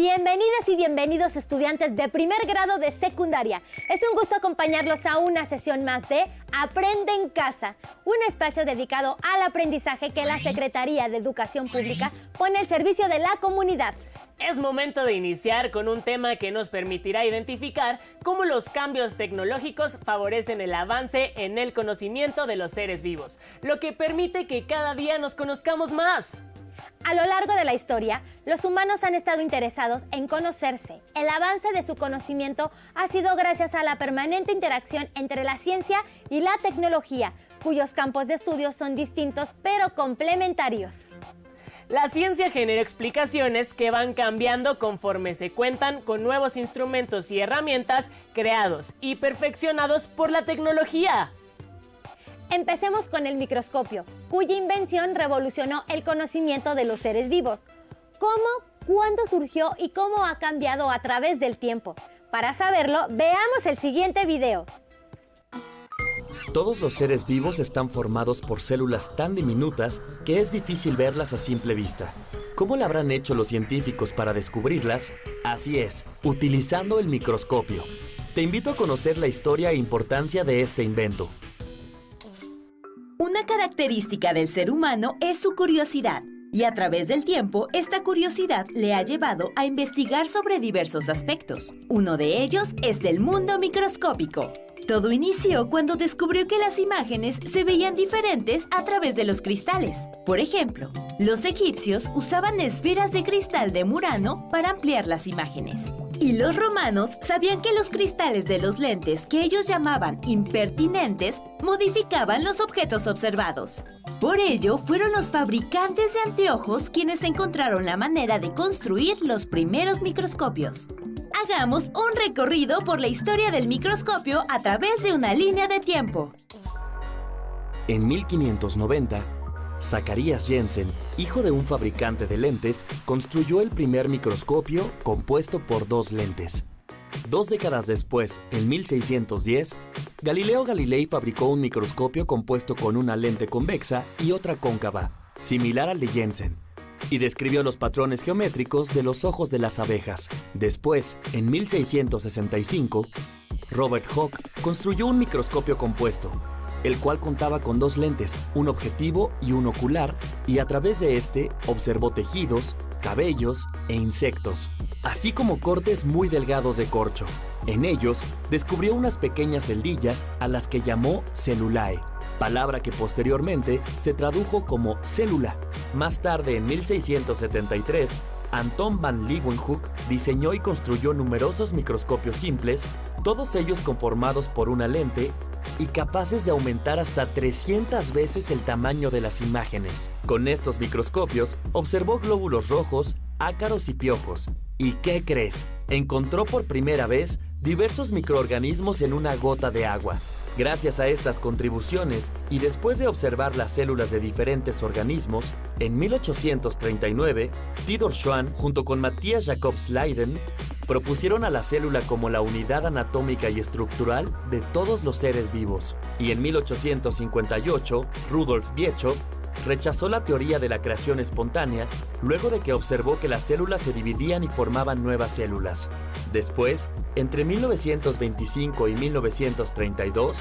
Bienvenidas y bienvenidos estudiantes de primer grado de secundaria. Es un gusto acompañarlos a una sesión más de Aprende en Casa, un espacio dedicado al aprendizaje que la Secretaría de Educación Pública pone al servicio de la comunidad. Es momento de iniciar con un tema que nos permitirá identificar cómo los cambios tecnológicos favorecen el avance en el conocimiento de los seres vivos, lo que permite que cada día nos conozcamos más. A lo largo de la historia, los humanos han estado interesados en conocerse. El avance de su conocimiento ha sido gracias a la permanente interacción entre la ciencia y la tecnología, cuyos campos de estudio son distintos pero complementarios. La ciencia genera explicaciones que van cambiando conforme se cuentan con nuevos instrumentos y herramientas creados y perfeccionados por la tecnología. Empecemos con el microscopio, cuya invención revolucionó el conocimiento de los seres vivos. ¿Cómo, cuándo surgió y cómo ha cambiado a través del tiempo? Para saberlo, veamos el siguiente video. Todos los seres vivos están formados por células tan diminutas que es difícil verlas a simple vista. ¿Cómo lo habrán hecho los científicos para descubrirlas? Así es, utilizando el microscopio. Te invito a conocer la historia e importancia de este invento. Una característica del ser humano es su curiosidad, y a través del tiempo, esta curiosidad le ha llevado a investigar sobre diversos aspectos. Uno de ellos es el mundo microscópico. Todo inició cuando descubrió que las imágenes se veían diferentes a través de los cristales. Por ejemplo, los egipcios usaban esferas de cristal de Murano para ampliar las imágenes. Y los romanos sabían que los cristales de los lentes que ellos llamaban impertinentes modificaban los objetos observados. Por ello, fueron los fabricantes de anteojos quienes encontraron la manera de construir los primeros microscopios. Hagamos un recorrido por la historia del microscopio a través de una línea de tiempo. En 1590, Zacharias Jensen, hijo de un fabricante de lentes, construyó el primer microscopio compuesto por dos lentes. 2 décadas después, en 1610, Galileo Galilei fabricó un microscopio compuesto con una lente convexa y otra cóncava, similar al de Jensen, y describió los patrones geométricos de los ojos de las abejas. Después, en 1665, Robert Hooke construyó un microscopio compuesto, el cual contaba con 2 lentes, un objetivo y un ocular, y a través de este observó tejidos, cabellos e insectos, así como cortes muy delgados de corcho. En ellos descubrió unas pequeñas celdillas a las que llamó cellulae, palabra que posteriormente se tradujo como célula. Más tarde, en 1673, Anton van Leeuwenhoek diseñó y construyó numerosos microscopios simples, todos ellos conformados por una lente y capaces de aumentar hasta 300 veces el tamaño de las imágenes. Con estos microscopios observó glóbulos rojos, ácaros y piojos. ¿Y qué crees? Encontró por primera vez diversos microorganismos en una gota de agua. Gracias a estas contribuciones, y después de observar las células de diferentes organismos, en 1839, Theodor Schwann, junto con Matthias Jacobs Leiden, propusieron a la célula como la unidad anatómica y estructural de todos los seres vivos. Y en 1858, Rudolf Virchow rechazó la teoría de la creación espontánea luego de que observó que las células se dividían y formaban nuevas células. Después, entre 1925 y 1932,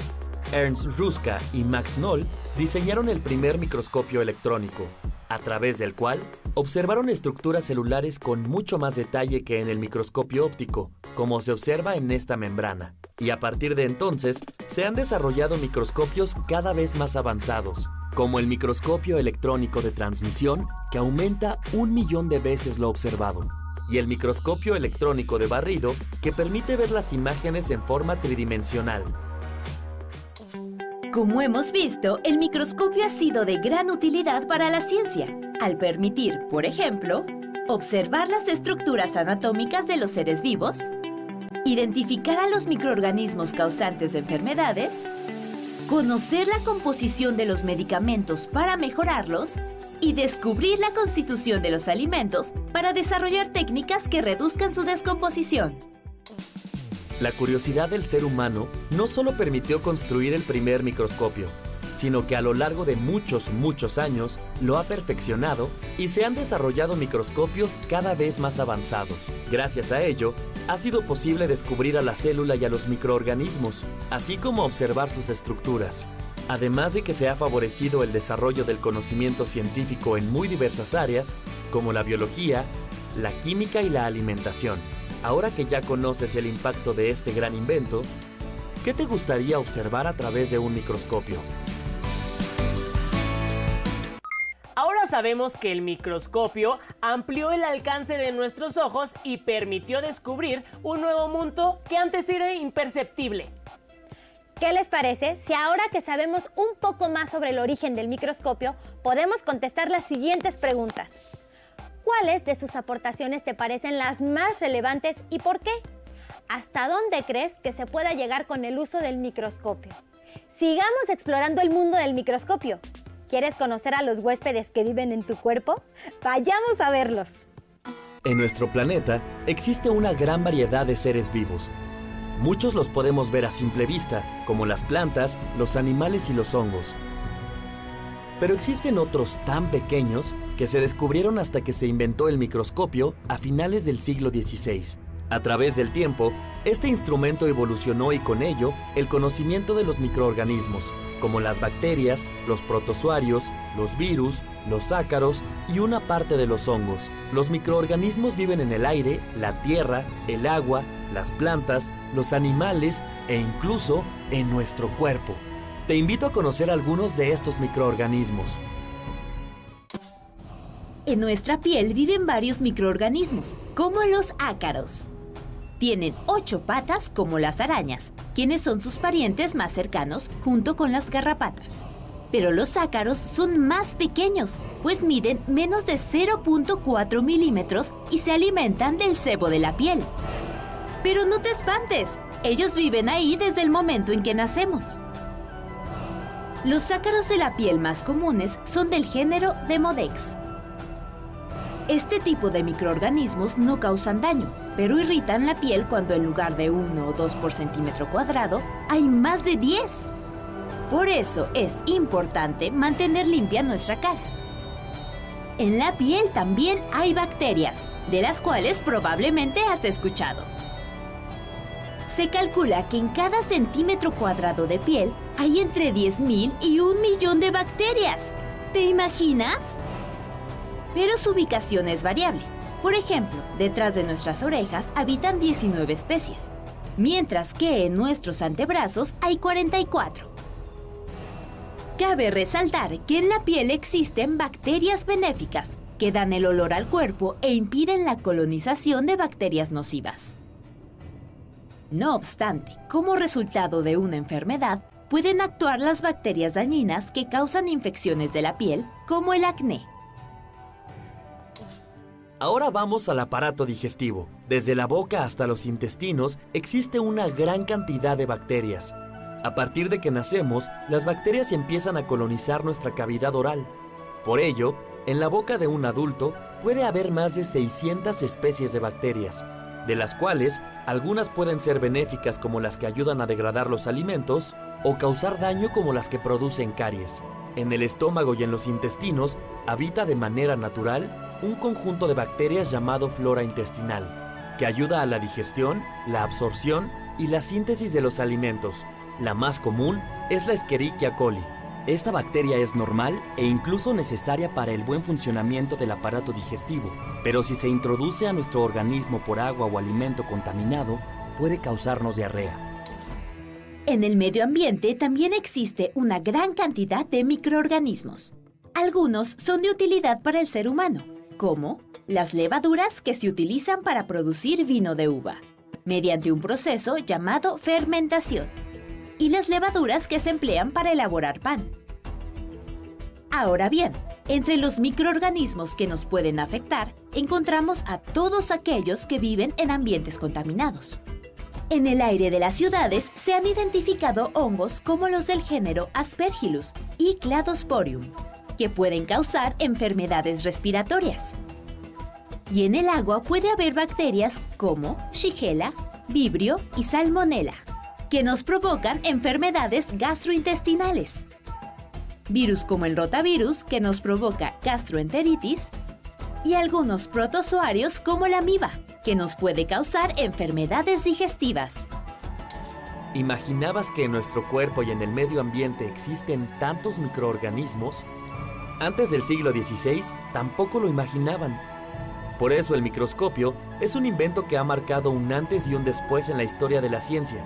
Ernst Ruska y Max Noll diseñaron el primer microscopio electrónico, a través del cual observaron estructuras celulares con mucho más detalle que en el microscopio óptico, como se observa en esta membrana. Y a partir de entonces, se han desarrollado microscopios cada vez más avanzados, como el microscopio electrónico de transmisión, que aumenta 1.000.000 de veces lo observado, y el microscopio electrónico de barrido, que permite ver las imágenes en forma tridimensional. Como hemos visto, el microscopio ha sido de gran utilidad para la ciencia, al permitir, por ejemplo, observar las estructuras anatómicas de los seres vivos, identificar a los microorganismos causantes de enfermedades, conocer la composición de los medicamentos para mejorarlos y descubrir la constitución de los alimentos para desarrollar técnicas que reduzcan su descomposición. La curiosidad del ser humano no solo permitió construir el primer microscopio, sino que a lo largo de muchos años lo ha perfeccionado y se han desarrollado microscopios cada vez más avanzados. Gracias a ello, ha sido posible descubrir a la célula y a los microorganismos, así como observar sus estructuras. Además de que se ha favorecido el desarrollo del conocimiento científico en muy diversas áreas, como la biología, la química y la alimentación. Ahora que ya conoces el impacto de este gran invento, ¿qué te gustaría observar a través de un microscopio? Ahora sabemos que el microscopio amplió el alcance de nuestros ojos y permitió descubrir un nuevo mundo que antes era imperceptible. ¿Qué les parece si ahora que sabemos un poco más sobre el origen del microscopio, podemos contestar las siguientes preguntas? ¿Cuáles de sus aportaciones te parecen las más relevantes y por qué? ¿Hasta dónde crees que se pueda llegar con el uso del microscopio? Sigamos explorando el mundo del microscopio. ¿Quieres conocer a los huéspedes que viven en tu cuerpo? ¡Vayamos a verlos! En nuestro planeta existe una gran variedad de seres vivos. Muchos los podemos ver a simple vista, como las plantas, los animales y los hongos. Pero existen otros tan pequeños que se descubrieron hasta que se inventó el microscopio a finales del siglo XVI. A través del tiempo, este instrumento evolucionó y con ello el conocimiento de los microorganismos, como las bacterias, los protozoarios, los virus, los ácaros y una parte de los hongos. Los microorganismos viven en el aire, la tierra, el agua, las plantas, los animales e incluso en nuestro cuerpo. Te invito a conocer algunos de estos microorganismos. En nuestra piel viven varios microorganismos, como los ácaros. Tienen 8 patas como las arañas, quienes son sus parientes más cercanos junto con las garrapatas. Pero los ácaros son más pequeños, pues miden menos de 0.4 milímetros y se alimentan del sebo de la piel. Pero no te espantes, ellos viven ahí desde el momento en que nacemos. Los ácaros de la piel más comunes son del género Demodex. Este tipo de microorganismos no causan daño, pero irritan la piel cuando en lugar de 1 o 2 por centímetro cuadrado, hay más de 10. Por eso es importante mantener limpia nuestra cara. En la piel también hay bacterias, de las cuales probablemente has escuchado. Se calcula que en cada centímetro cuadrado de piel hay entre 10.000 y 1 millón de bacterias. ¿Te imaginas? Pero su ubicación es variable. Por ejemplo, detrás de nuestras orejas habitan 19 especies, mientras que en nuestros antebrazos hay 44. Cabe resaltar que en la piel existen bacterias benéficas que dan el olor al cuerpo e impiden la colonización de bacterias nocivas. No obstante, como resultado de una enfermedad, pueden actuar las bacterias dañinas que causan infecciones de la piel, como el acné. Ahora vamos al aparato digestivo. Desde la boca hasta los intestinos existe una gran cantidad de bacterias. A partir de que nacemos, las bacterias empiezan a colonizar nuestra cavidad oral. Por ello, en la boca de un adulto puede haber más de 600 especies de bacterias, de las cuales algunas pueden ser benéficas como las que ayudan a degradar los alimentos o causar daño como las que producen caries. En el estómago y en los intestinos habita de manera natural un conjunto de bacterias llamado flora intestinal, que ayuda a la digestión, la absorción y la síntesis de los alimentos. La más común es la Escherichia coli. Esta bacteria es normal e incluso necesaria para el buen funcionamiento del aparato digestivo, pero si se introduce a nuestro organismo por agua o alimento contaminado, puede causarnos diarrea. En el medio ambiente también existe una gran cantidad de microorganismos. Algunos son de utilidad para el ser humano, como las levaduras que se utilizan para producir vino de uva, mediante un proceso llamado fermentación, y las levaduras que se emplean para elaborar pan. Ahora bien, entre los microorganismos que nos pueden afectar, encontramos a todos aquellos que viven en ambientes contaminados. En el aire de las ciudades se han identificado hongos como los del género Aspergillus y Cladosporium, que pueden causar enfermedades respiratorias. Y en el agua puede haber bacterias como Shigella, Vibrio y Salmonella, que nos provocan enfermedades gastrointestinales. virus como el rotavirus, que nos provoca gastroenteritis, y algunos protozoarios como la amiba, que nos puede causar enfermedades digestivas. ¿Imaginabas que en nuestro cuerpo y en el medio ambiente existen tantos microorganismos? Antes del siglo XVI tampoco lo imaginaban. Por eso el microscopio es un invento que ha marcado un antes y un después en la historia de la ciencia,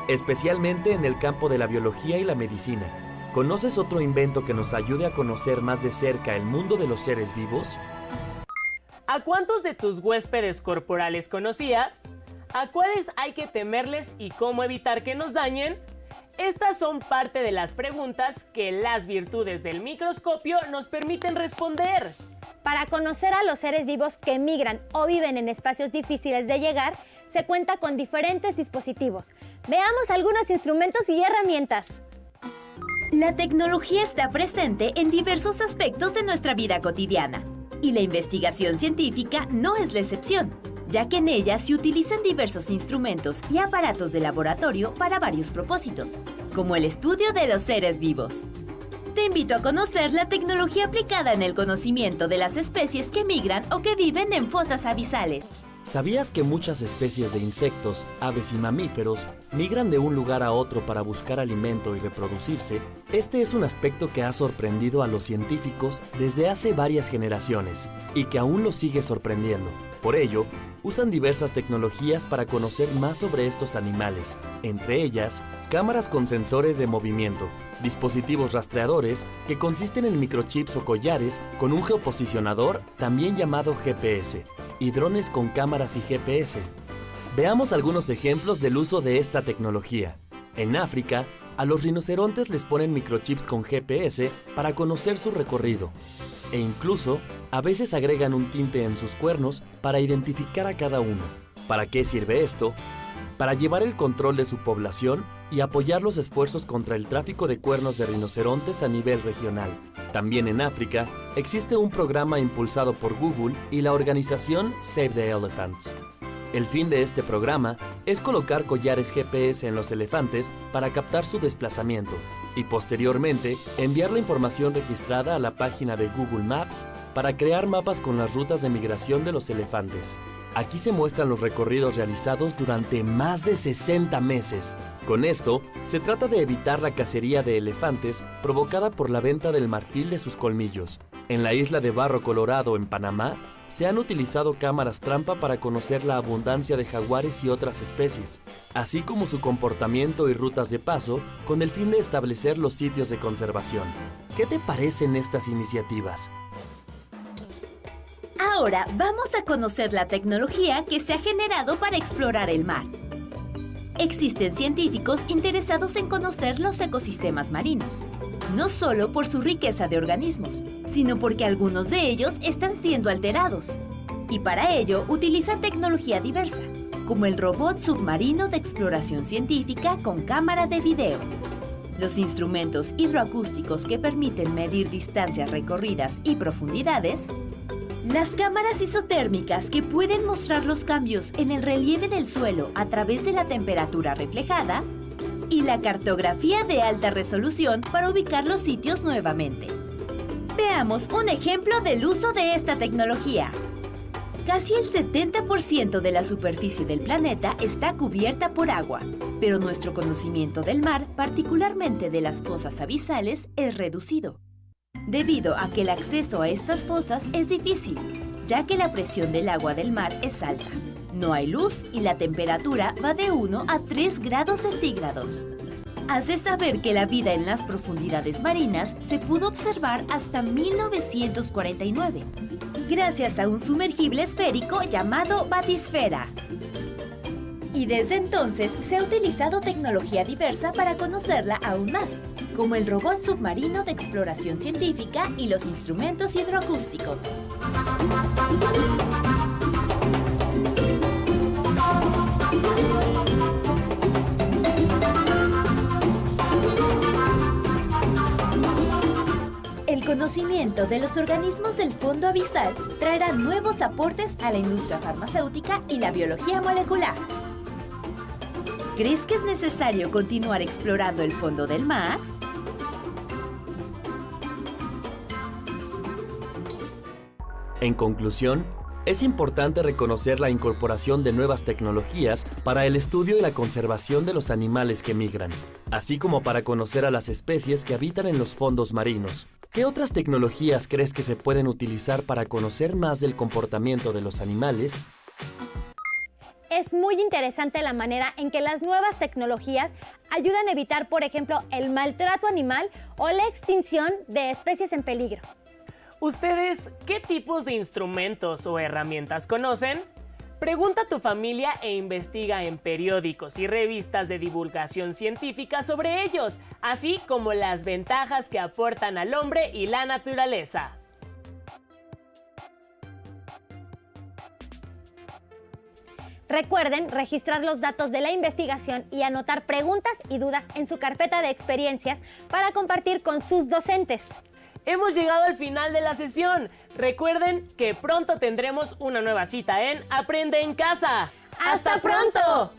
especialmente en el campo de la biología y la medicina. ¿Conoces otro invento que nos ayude a conocer más de cerca el mundo de los seres vivos? ¿A cuántos de tus huéspedes corporales conocías? ¿A cuáles hay que temerles y cómo evitar que nos dañen? Estas son parte de las preguntas que las virtudes del microscopio nos permiten responder. Para conocer a los seres vivos que migran o viven en espacios difíciles de llegar, se cuenta con diferentes dispositivos. Veamos algunos instrumentos y herramientas. La tecnología está presente en diversos aspectos de nuestra vida cotidiana, y la investigación científica no es la excepción, ya que en ella se utilizan diversos instrumentos y aparatos de laboratorio para varios propósitos, como el estudio de los seres vivos. Te invito a conocer la tecnología aplicada en el conocimiento de las especies que migran o que viven en fosas abisales. ¿Sabías que muchas especies de insectos, aves y mamíferos migran de un lugar a otro para buscar alimento y reproducirse? Este es un aspecto que ha sorprendido a los científicos desde hace varias generaciones y que aún los sigue sorprendiendo. Por ello, usan diversas tecnologías para conocer más sobre estos animales, entre ellas, cámaras con sensores de movimiento, dispositivos rastreadores que consisten en microchips o collares con un geoposicionador, también llamado GPS, y drones con cámaras y GPS. Veamos algunos ejemplos del uso de esta tecnología. En África, a los rinocerontes les ponen microchips con GPS para conocer su recorrido. E incluso, a veces agregan un tinte en sus cuernos para identificar a cada uno. ¿Para qué sirve esto? Para llevar el control de su población y apoyar los esfuerzos contra el tráfico de cuernos de rinocerontes a nivel regional. También en África, existe un programa impulsado por Google y la organización Save the Elephants. El fin de este programa es colocar collares GPS en los elefantes para captar su desplazamiento y posteriormente enviar la información registrada a la página de Google Maps para crear mapas con las rutas de migración de los elefantes. Aquí se muestran los recorridos realizados durante más de 60 meses. Con esto, se trata de evitar la cacería de elefantes provocada por la venta del marfil de sus colmillos. En la isla de Barro Colorado, en Panamá, se han utilizado cámaras trampa para conocer la abundancia de jaguares y otras especies, así como su comportamiento y rutas de paso, con el fin de establecer los sitios de conservación. ¿Qué te parecen estas iniciativas? Ahora vamos a conocer la tecnología que se ha generado para explorar el mar. Existen científicos interesados en conocer los ecosistemas marinos, no solo por su riqueza de organismos, sino porque algunos de ellos están siendo alterados. Y para ello utilizan tecnología diversa, como el robot submarino de exploración científica con cámara de video, los instrumentos hidroacústicos que permiten medir distancias recorridas y profundidades, las cámaras isotérmicas que pueden mostrar los cambios en el relieve del suelo a través de la temperatura reflejada y la cartografía de alta resolución para ubicar los sitios nuevamente. Veamos un ejemplo del uso de esta tecnología. Casi el 70% de la superficie del planeta está cubierta por agua, pero nuestro conocimiento del mar, particularmente de las fosas abisales, es reducido, debido a que el acceso a estas fosas es difícil, ya que la presión del agua del mar es alta. No hay luz y la temperatura va de 1 a 3 grados centígrados. Has de saber que la vida en las profundidades marinas se pudo observar hasta 1949, gracias a un sumergible esférico llamado batisfera. Y desde entonces se ha utilizado tecnología diversa para conocerla aún más, como el robot submarino de exploración científica y los instrumentos hidroacústicos. El conocimiento de los organismos del fondo abisal traerá nuevos aportes a la industria farmacéutica y la biología molecular. ¿Crees que es necesario continuar explorando el fondo del mar? En conclusión, es importante reconocer la incorporación de nuevas tecnologías para el estudio y la conservación de los animales que migran, así como para conocer a las especies que habitan en los fondos marinos. ¿Qué otras tecnologías crees que se pueden utilizar para conocer más del comportamiento de los animales? Es muy interesante la manera en que las nuevas tecnologías ayudan a evitar, por ejemplo, el maltrato animal o la extinción de especies en peligro. ¿Ustedes qué tipos de instrumentos o herramientas conocen? Pregunta a tu familia e investiga en periódicos y revistas de divulgación científica sobre ellos, así como las ventajas que aportan al hombre y la naturaleza. Recuerden registrar los datos de la investigación y anotar preguntas y dudas en su carpeta de experiencias para compartir con sus docentes. Hemos llegado al final de la sesión. Recuerden que pronto tendremos una nueva cita en Aprende en Casa. ¡Hasta pronto!